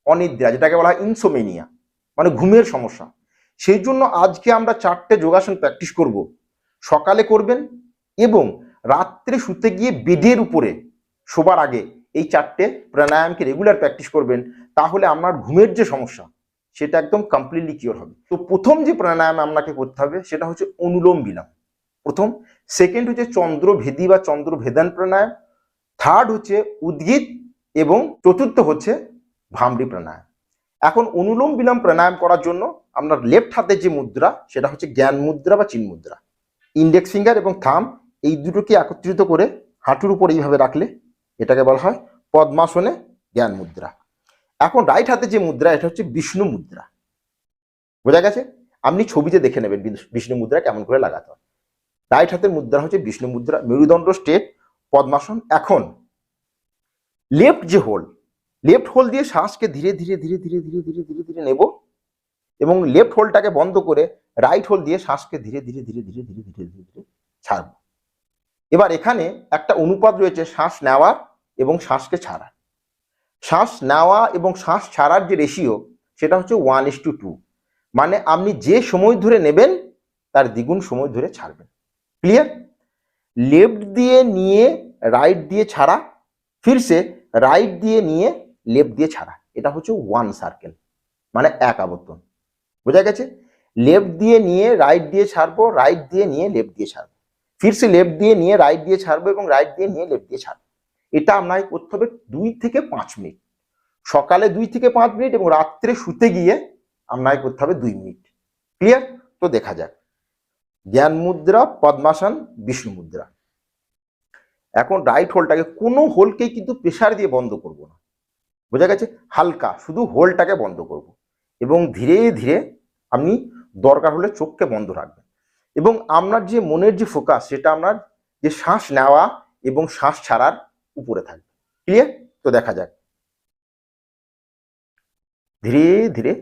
অনিদ্রা, যেটাকে বলা হয় ইনসোমেনিয়া, মানে ঘুমের সমস্যা, সেই জন্য আজকে আমরা 4টে যোগাসন প্র্যাকটিস করব। সকালে করবেন এবং রাত্রে শুতে গিয়ে বেডের উপরে শোবার আগে এই 4টে প্রাণায়ামকে রেগুলার প্র্যাকটিস করবেন। তাহলে আপনার ঘুমের যে সমস্যা সেটা একদম কমপ্লিটলি কিওর হবে। তো প্রথম যে প্রাণায়াম আপনাকে করতে হবে সেটা হচ্ছে অনুলোম বিলোম, প্রথম। সেকেন্ড হচ্ছে চন্দ্রভেদী বা চন্দ্রভেদান প্রাণায়াম। থার্ড হচ্ছে উদ্গীত এবং চতুর্থ হচ্ছে ভামরি প্রাণায়াম। এখন অনুলোম বিলোম প্রাণায়াম করার জন্য আপনার লেফট হাতের যে মুদ্রা সেটা হচ্ছে জ্ঞান মুদ্রা বা চিন মুদ্রা। ইন্ডেক্স ফিঙ্গার এবং থাম এই দুটোকে একত্রিত করে হাঁটুর উপর এইভাবে রাখলে এটাকে বলা হয় পদ্মাসনে জ্ঞান মুদ্রা। এখন রাইট হাতে যে মুদ্রা এটা হচ্ছে বিষ্ণু মুদ্রা। বোঝা গেছে? আপনি ছবিতে দেখে নেবেন বিষ্ণু মুদ্রা কেমন করে লাগাতে হয়। রাইট হাতের মুদ্রা হচ্ছে বিষ্ণু মুদ্রা, মেরুদণ্ড স্ট্রেট, পদ্মাসন। এখন লেফট হোল দিয়ে শ্বাসকে ধীরে ধীরে ধীরে ধীরে ধীরে ধীরে ধীরে ধীরে নেব এবং লেফট হোলটাকে বন্ধ করে রাইট হোল দিয়ে শ্বাসকে ধীরে ধীরে ধীরে ধীরে ধীরে ধীরে ধীরে ধীরে ছাড়ব। এবার এখানে একটা অনুপাত রয়েছে শ্বাস নেওয়ার এবং শ্বাসকে ছাড়ার। শ্বাস নেওয়া এবং শ্বাস ছাড়ার যে রেশিও সেটা হচ্ছে 1:2, মানে আপনি যে সময় ধরে নেবেন তার দ্বিগুণ সময় ধরে ছাড়বেন। ক্লিয়ার? লেফট দিয়ে নিয়ে রাইট দিয়ে ছাড়া, ফিরসে রাইট দিয়ে নিয়ে লেফট দিয়ে ছাড়া, এটা হচ্ছে 1 সার্কেল, মানে এক আবর্তন। বোঝা গেছে? লেফট দিয়ে নিয়ে রাইট দিয়ে ছাড়বো, রাইট দিয়ে নিয়ে লেফট দিয়ে ছাড়বো, ফিরসে লেফট দিয়ে নিয়ে রাইট দিয়ে ছাড়বো এবং রাইট দিয়ে নিয়ে লেফট দিয়ে ছাড়বো। এটা আপনাকে করতে হবে 2 থেকে 5 মিনিট। সকালে 2 থেকে 5 মিনিট এবং রাত্রে শুতে গিয়ে আপনাকে করতে হবে 2 মিনিট। ক্লিয়ার? তো দেখা যাক। জ্ঞান মুদ্রা, পদ্মাসন, বিষ্ণু মুদ্রা। এখন রাইট হোলটাকে, কোনো হোলকেই কিন্তু প্রেসার দিয়ে বন্ধ করব না। বোঝা গেছে? হালকা শুধু হোলটাকে বন্ধ করব এবং ধীরে ধীরে আপনি দরকার হলে চোখকে বন্ধ রাখবেন এবং আপনার যে মনের যে ফোকাস সেটা আপনার যে শ্বাস নেওয়া এবং শ্বাস ছাড়ার উপরে থাকবে। ক্লিয়ার? তো দেখা যাক। ধীরে ধীরে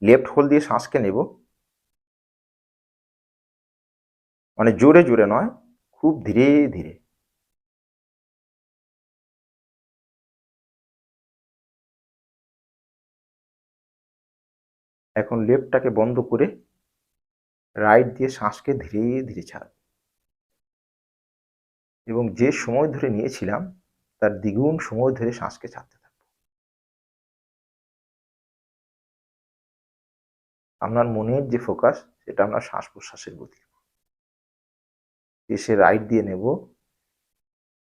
লেফট হোল দিয়ে শ্বাসকে নেব, মানে জোরে জোরে নয়, খুব ধীরে ধীরে। এখন লেফটটাকে বন্ধ করে রাইট দিয়ে শ্বাসকে ধীরে ধীরে ছাড়ব এবং যে সময় ধরে নিয়েছিলাম তার দ্বিগুণ সময় ধরে শ্বাসকে ছাড়তে থাকব। আপনার মনের যে ফোকাস সেটা আপনার শ্বাস প্রশ্বাসের গতি। এসে রাইট দিয়ে নেব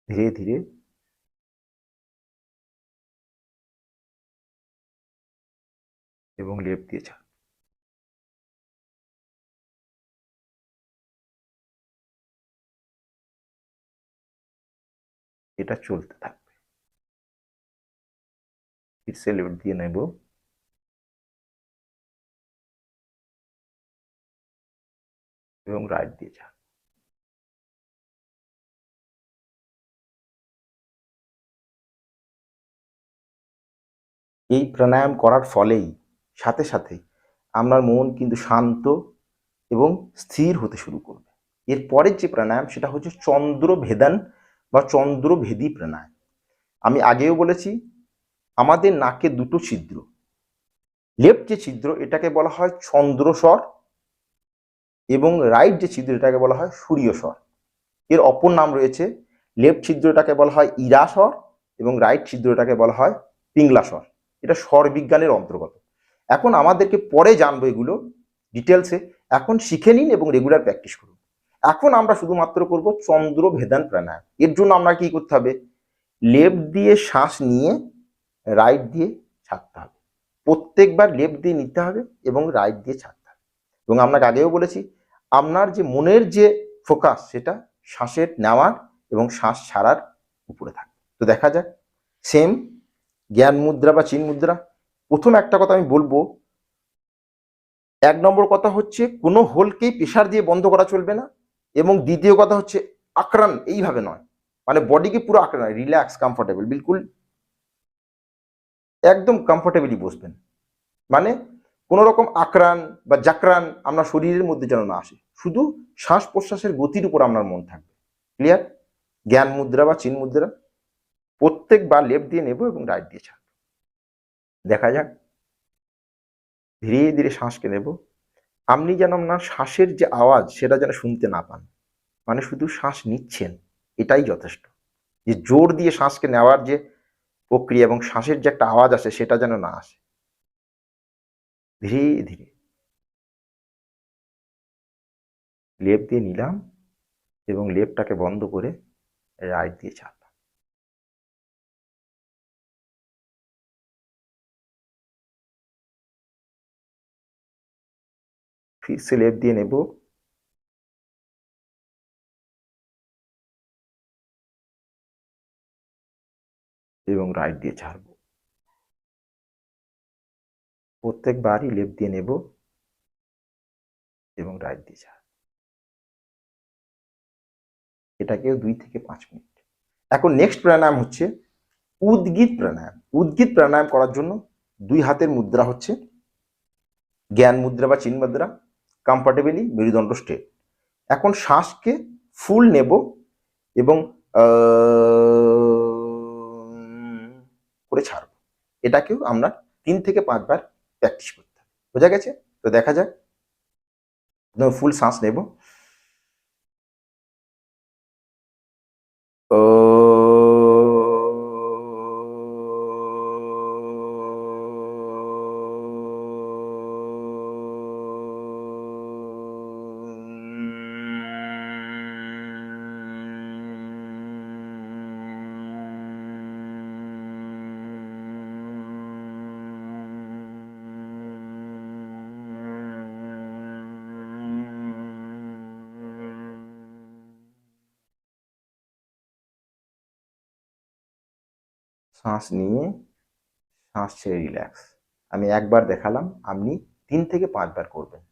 ধীরে ধীরে এবং লেফট দিয়ে ছাড়ব। এটা চলতে থাকবে। ফিরসে লেফট দিয়ে নেব এবং রাইট দিয়ে ছাড়ব। এই প্রাণায়াম করার ফলেই সাথে সাথে আপনার মন কিন্তু শান্ত এবং স্থির হতে শুরু করবে। এর পরের যে প্রাণায়াম সেটা হচ্ছে চন্দ্রভেদান বা চন্দ্রভেদী প্রাণায়াম। আমি আগেও বলেছি আমাদের নাকে দুটো ছিদ্র। লেফট যে ছিদ্র এটাকে বলা হয় চন্দ্রস্বর এবং রাইট যে ছিদ্র এটাকে বলা হয় সূর্যস্বর। এর অপর নাম রয়েছে, লেফট ছিদ্রটাকে বলা হয় ইরাস্বর এবং রাইট ছিদ্রটাকে বলা হয় পিংলাস্বর। এটা স্বর বিজ্ঞানের অন্তর্গত। এখন আমাদেরকে পরে জানবো এগুলো ডিটেলসে, এখন শিখে নিন এবং রেগুলার প্র্যাকটিস করুন। এখন আমরা শুধুমাত্র করব চন্দ্রভেদান প্রাণায়াম। এর জন্য আমরা কি করতে হবে? লেফট দিয়ে শ্বাস নিয়ে রাইট দিয়ে ছাড়তে হবে। প্রত্যেকবার লেফট দিয়ে নিতে হবে এবং রাইট দিয়ে ছাড়তে হবে। এবং আপনাকে আগেও বলেছি আপনার যে মনের যে ফোকাস সেটা শ্বাসের নেওয়ার এবং শ্বাস ছাড়ার উপরে থাকবে। তো দেখা যাক। সেম জ্ঞান মুদ্রা বা চিন মুদ্রা। প্রথম একটা কথা আমি বলবো, 1 নম্বর কথা হচ্ছে কোনো হোলকেই প্রেসার দিয়ে বন্ধ করা চলবে না এবং দ্বিতীয় কথা হচ্ছে আক্রান এইভাবে নয়, মানে বডিকে পুরো আক্রান নয়, রিল্যাক্স কমফোর্টেবল, বিলকুল একদম কমফোর্টেবলি বসবেন, মানে কোনো রকম আক্রান বা জাকরান আপনার শরীরের মধ্যে যেন না আসে, শুধু শ্বাস প্রশ্বাসের গতির উপর আপনার মন থাকবে। ক্লিয়ার? জ্ঞান মুদ্রা বা চিন মুদ্রা প্রত্যেকবার লেফট দিয়ে নেব এবং রাইট দিয়ে ছাড়ব। দেখা যাক। ধীরে ধীরে শ্বাসকে নেব। আপনি যেন আপনার শ্বাসের যে আওয়াজ সেটা যেন শুনতে না পান, মানে শুধু শ্বাস নিচ্ছেন, এটাই যথেষ্ট। যে জোর দিয়ে শ্বাসকে নেওয়ার যে প্রক্রিয়া এবং শ্বাসের যে একটা আওয়াজ আসে সেটা যেন না আসে। ধীরে ধীরে লেফট দিয়ে নিলাম এবং লেফটটাকে বন্ধ করে রাইট দিয়ে ছাড়লাম। फिर से लेफ्ट দিয়ে নেব এবং রাইট দিয়ে ছাড়বো। প্রত্যেকবারই লেফট দিয়ে নেব এবং রাইট দিয়ে ছাড়বো। এটাকেও 2 থেকে 5 মিনিট। এখন নেক্সট প্রাণায়াম হচ্ছে উদ্গীত প্রাণায়াম। উদ্গীত প্রাণায়াম করার জন্য 2 হাতের মুদ্রা হচ্ছে জ্ঞান মুদ্রা বা চিন মুদ্রা, কমফর্টেবলি মেরুদণ্ড স্ট্রেট। এখন শ্বাসকে ফুল নেব এবং করে ছাড়ব। এটাকেও আমরা 3 থেকে 5 বার প্র্যাকটিস করতে হবে। বোঝা গেছে? তো দেখা যাক। ফুল শ্বাস নেব। শ্বাস নিয়ে শ্বাস ছেড়ে রিল্যাক্স। আমি একবার দেখালাম, আপনি 3 থেকে 5 বার করবেন।